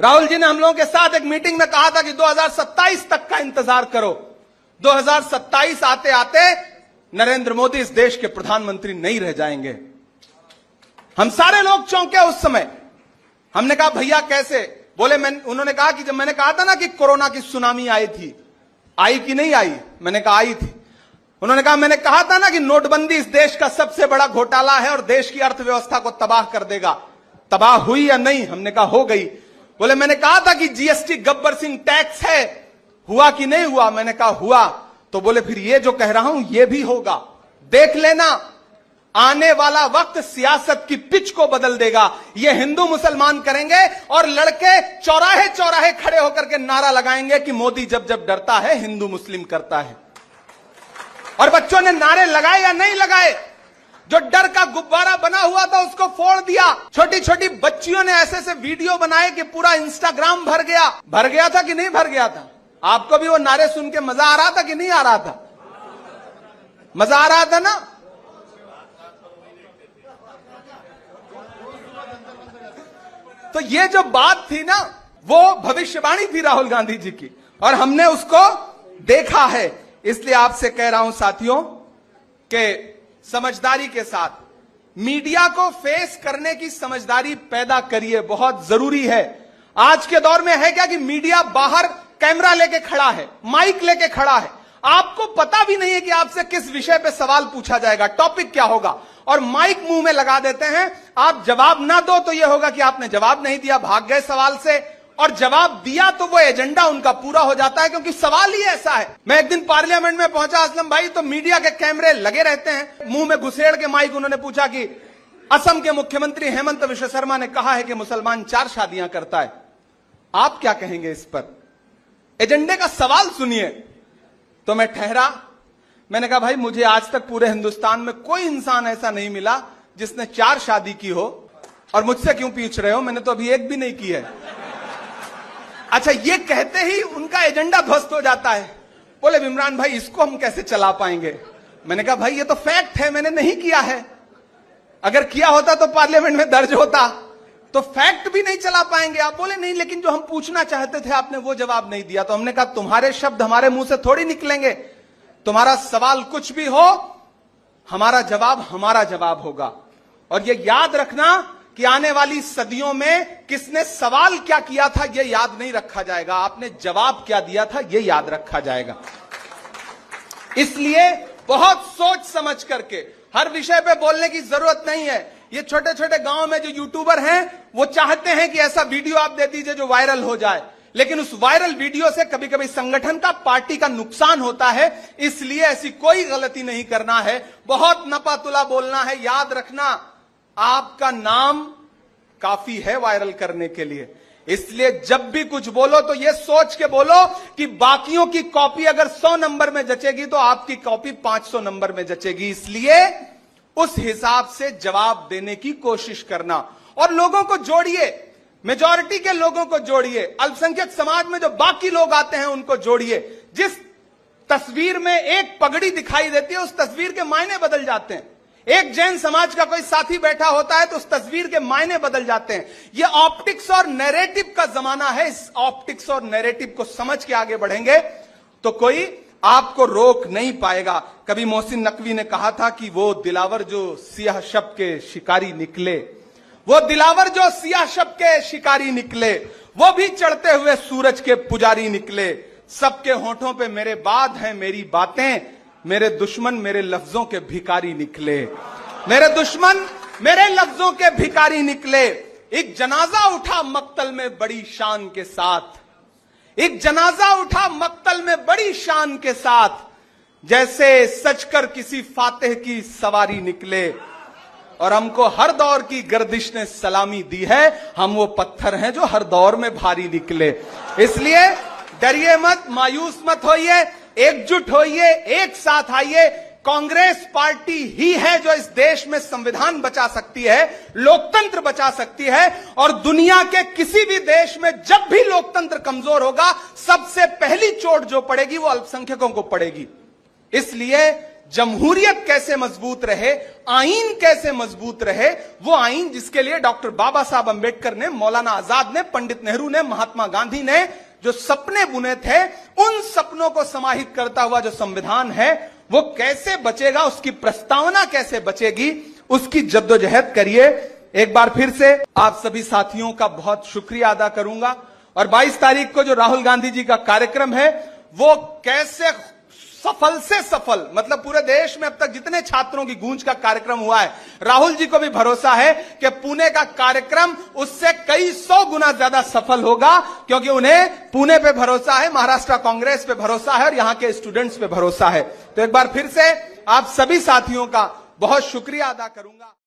राहुल जी ने हम लोगों के साथ एक मीटिंग में कहा था कि 2027 तक का इंतजार करो। 2027 आते आते नरेंद्र मोदी इस देश के प्रधानमंत्री नहीं रह जाएंगे। हम सारे लोग चौंके उस समय। हमने कहा भैया कैसे? बोले उन्होंने कहा कि जब मैंने कहा था ना कि कोरोना की सुनामी आई थी, आई कि नहीं आई? मैंने कहा आई थी। उन्होंने कहा मैंने कहा था ना कि नोटबंदी इस देश का सबसे बड़ा घोटाला है और देश की अर्थव्यवस्था को तबाह कर देगा। तबाह हुई या नहीं? हमने कहा हो गई। बोले मैंने कहा था कि जीएसटी गब्बर सिंह टैक्स है, हुआ कि नहीं हुआ? मैंने कहा हुआ। तो बोले फिर ये जो कह रहा हूं ये भी होगा, देख लेना। आने वाला वक्त सियासत की पिच को बदल देगा। ये हिंदू मुसलमान करेंगे और लड़के चौराहे चौराहे खड़े होकर के नारा लगाएंगे कि मोदी जब जब डरता है हिंदू मुस्लिम करता है। और बच्चों ने नारे लगाए या नहीं लगाए? जो डर का गुब्बारा बना हुआ था उसको फोड़ दिया। छोटी छोटी बच्चियों ने ऐसे ऐसे वीडियो बनाए कि पूरा इंस्टाग्राम भर गया। भर गया था कि नहीं भर गया था? आपको भी वो नारे सुन के मजा आ रहा था कि नहीं आ रहा था? मजा आ रहा था ना? तो ये जो बात थी ना, वो भविष्यवाणी थी राहुल गांधी जी की, और हमने उसको देखा है। इसलिए आपसे कह रहा हूं साथियों कि समझदारी के साथ मीडिया को फेस करने की समझदारी पैदा करिए, बहुत जरूरी है। आज के दौर में है क्या कि मीडिया बाहर कैमरा लेके खड़ा है, माइक लेके खड़ा है, आपको पता भी नहीं है कि आपसे किस विषय पे सवाल पूछा जाएगा, टॉपिक क्या होगा, और माइक मुंह में लगा देते हैं। आप जवाब ना दो तो यह होगा कि आपने जवाब नहीं दिया, भाग गए सवाल से, और जवाब दिया तो वो एजेंडा उनका पूरा हो जाता है, क्योंकि सवाल ही ऐसा है। मैं एक दिन पार्लियामेंट में पहुंचा असलम भाई, तो मीडिया के कैमरे लगे रहते हैं, मुंह में घुसेड़ के माइक उन्होंने पूछा कि असम के मुख्यमंत्री हेमंत विश्व शर्मा ने कहा है कि मुसलमान 4 शादियां करता है, आप क्या कहेंगे इस पर? एजेंडे का सवाल सुनिए। तो मैं ठहरा, मैंने कहा भाई मुझे आज तक पूरे हिंदुस्तान में कोई इंसान ऐसा नहीं मिला जिसने 4 शादी की हो, और मुझसे क्यों पूछ रहे हो? मैंने तो अभी एक भी नहीं की है। अच्छा, ये कहते ही उनका एजेंडा ध्वस्त हो जाता है। बोले इमरान भाई इसको हम कैसे चला पाएंगे? मैंने कहा भाई ये तो फैक्ट है, मैंने नहीं किया है। अगर किया होता तो पार्लियामेंट में दर्ज होता। तो फैक्ट भी नहीं चला पाएंगे आप? बोले नहीं, लेकिन जो हम पूछना चाहते थे आपने वो जवाब नहीं दिया। तो हमने कहा तुम्हारे शब्द हमारे मुंह से थोड़ी निकलेंगे, तुम्हारा सवाल कुछ भी हो, हमारा जवाब होगा। और ये याद रखना कि आने वाली सदियों में किसने सवाल क्या किया था ये याद नहीं रखा जाएगा, आपने जवाब क्या दिया था ये याद रखा जाएगा। इसलिए बहुत सोच समझ करके हर विषय पे बोलने की जरूरत नहीं है। ये छोटे छोटे गांव में जो यूट्यूबर हैं वो चाहते हैं कि ऐसा वीडियो आप दे दीजिए जो वायरल हो जाए, लेकिन उस वायरल वीडियो से कभी कभी संगठन का, पार्टी का नुकसान होता है। इसलिए ऐसी कोई गलती नहीं करना है, बहुत नपातुला बोलना है। याद रखना आपका नाम काफी है वायरल करने के लिए। इसलिए जब भी कुछ बोलो तो यह सोच के बोलो कि बाकियों की कॉपी अगर 100 नंबर में जचेगी तो आपकी कॉपी 500 नंबर में जचेगी। इसलिए उस हिसाब से जवाब देने की कोशिश करना, और लोगों को जोड़िए, मेजॉरिटी के लोगों को जोड़िए, अल्पसंख्यक समाज में जो बाकी लोग आते हैं उनको जोड़िए। जिस तस्वीर में एक पगड़ी दिखाई देती है उस तस्वीर के मायने बदल जाते हैं। एक जैन समाज का कोई साथी बैठा होता है तो उस तस्वीर के मायने बदल जाते हैं। यह ऑप्टिक्स और नैरेटिव का जमाना है। इस ऑप्टिक्स और नैरेटिव को समझ के आगे बढ़ेंगे तो कोई आपको रोक नहीं पाएगा। कभी मोहसिन नकवी ने कहा था कि वो दिलावर जो सियाह शब के शिकारी निकले, वो दिलावर जो सियाह शब के शिकारी निकले, वो भी चढ़ते हुए सूरज के पुजारी निकले। सबके होठों पे मेरे बाद हैं मेरी बातें, मेरे दुश्मन मेरे लफ्जों के भिखारी निकले। मेरे दुश्मन मेरे लफ्जों के भिखारी निकले। एक जनाजा उठा मक्तल में बड़ी शान के साथ, एक जनाजा उठा मक्तल में बड़ी शान के साथ, जैसे सचकर किसी फातेह की सवारी निकले। और हमको हर दौर की गर्दिश ने सलामी दी है, हम वो पत्थर हैं जो हर दौर में भारी निकले। इसलिए डरिए मत, मायूस मत होइए, एकजुट होइए, एक साथ आइए। कांग्रेस पार्टी ही है जो इस देश में संविधान बचा सकती है, लोकतंत्र बचा सकती है। और दुनिया के किसी भी देश में जब भी लोकतंत्र कमजोर होगा, सबसे पहली चोट जो पड़ेगी वो अल्पसंख्यकों को पड़ेगी। इसलिए जमहूरियत कैसे मजबूत रहे, आईन कैसे मजबूत रहे, वो आईन जिसके लिए डॉक्टर बाबा साहब अंबेडकर ने, मौलाना आजाद ने, पंडित नेहरू ने, महात्मा गांधी ने जो सपने बुने थे, उन सपनों को समाहित करता हुआ जो संविधान है वो कैसे बचेगा, उसकी प्रस्तावना कैसे बचेगी, उसकी जद्दोजहद करिए। एक बार फिर से आप सभी साथियों का बहुत शुक्रिया अदा करूंगा। और 22 तारीख को जो राहुल गांधी जी का कार्यक्रम है वो कैसे सफल से सफल, मतलब पूरे देश में अब तक जितने छात्रों की गूंज का कार्यक्रम हुआ है, राहुल जी को भी भरोसा है कि पुणे का कार्यक्रम उससे कई 100 गुना ज्यादा सफल होगा, क्योंकि उन्हें पुणे पे भरोसा है, महाराष्ट्र कांग्रेस पे भरोसा है और यहां के स्टूडेंट्स पे भरोसा है। तो एक बार फिर से आप सभी साथियों का बहुत शुक्रिया अदा करूंगा।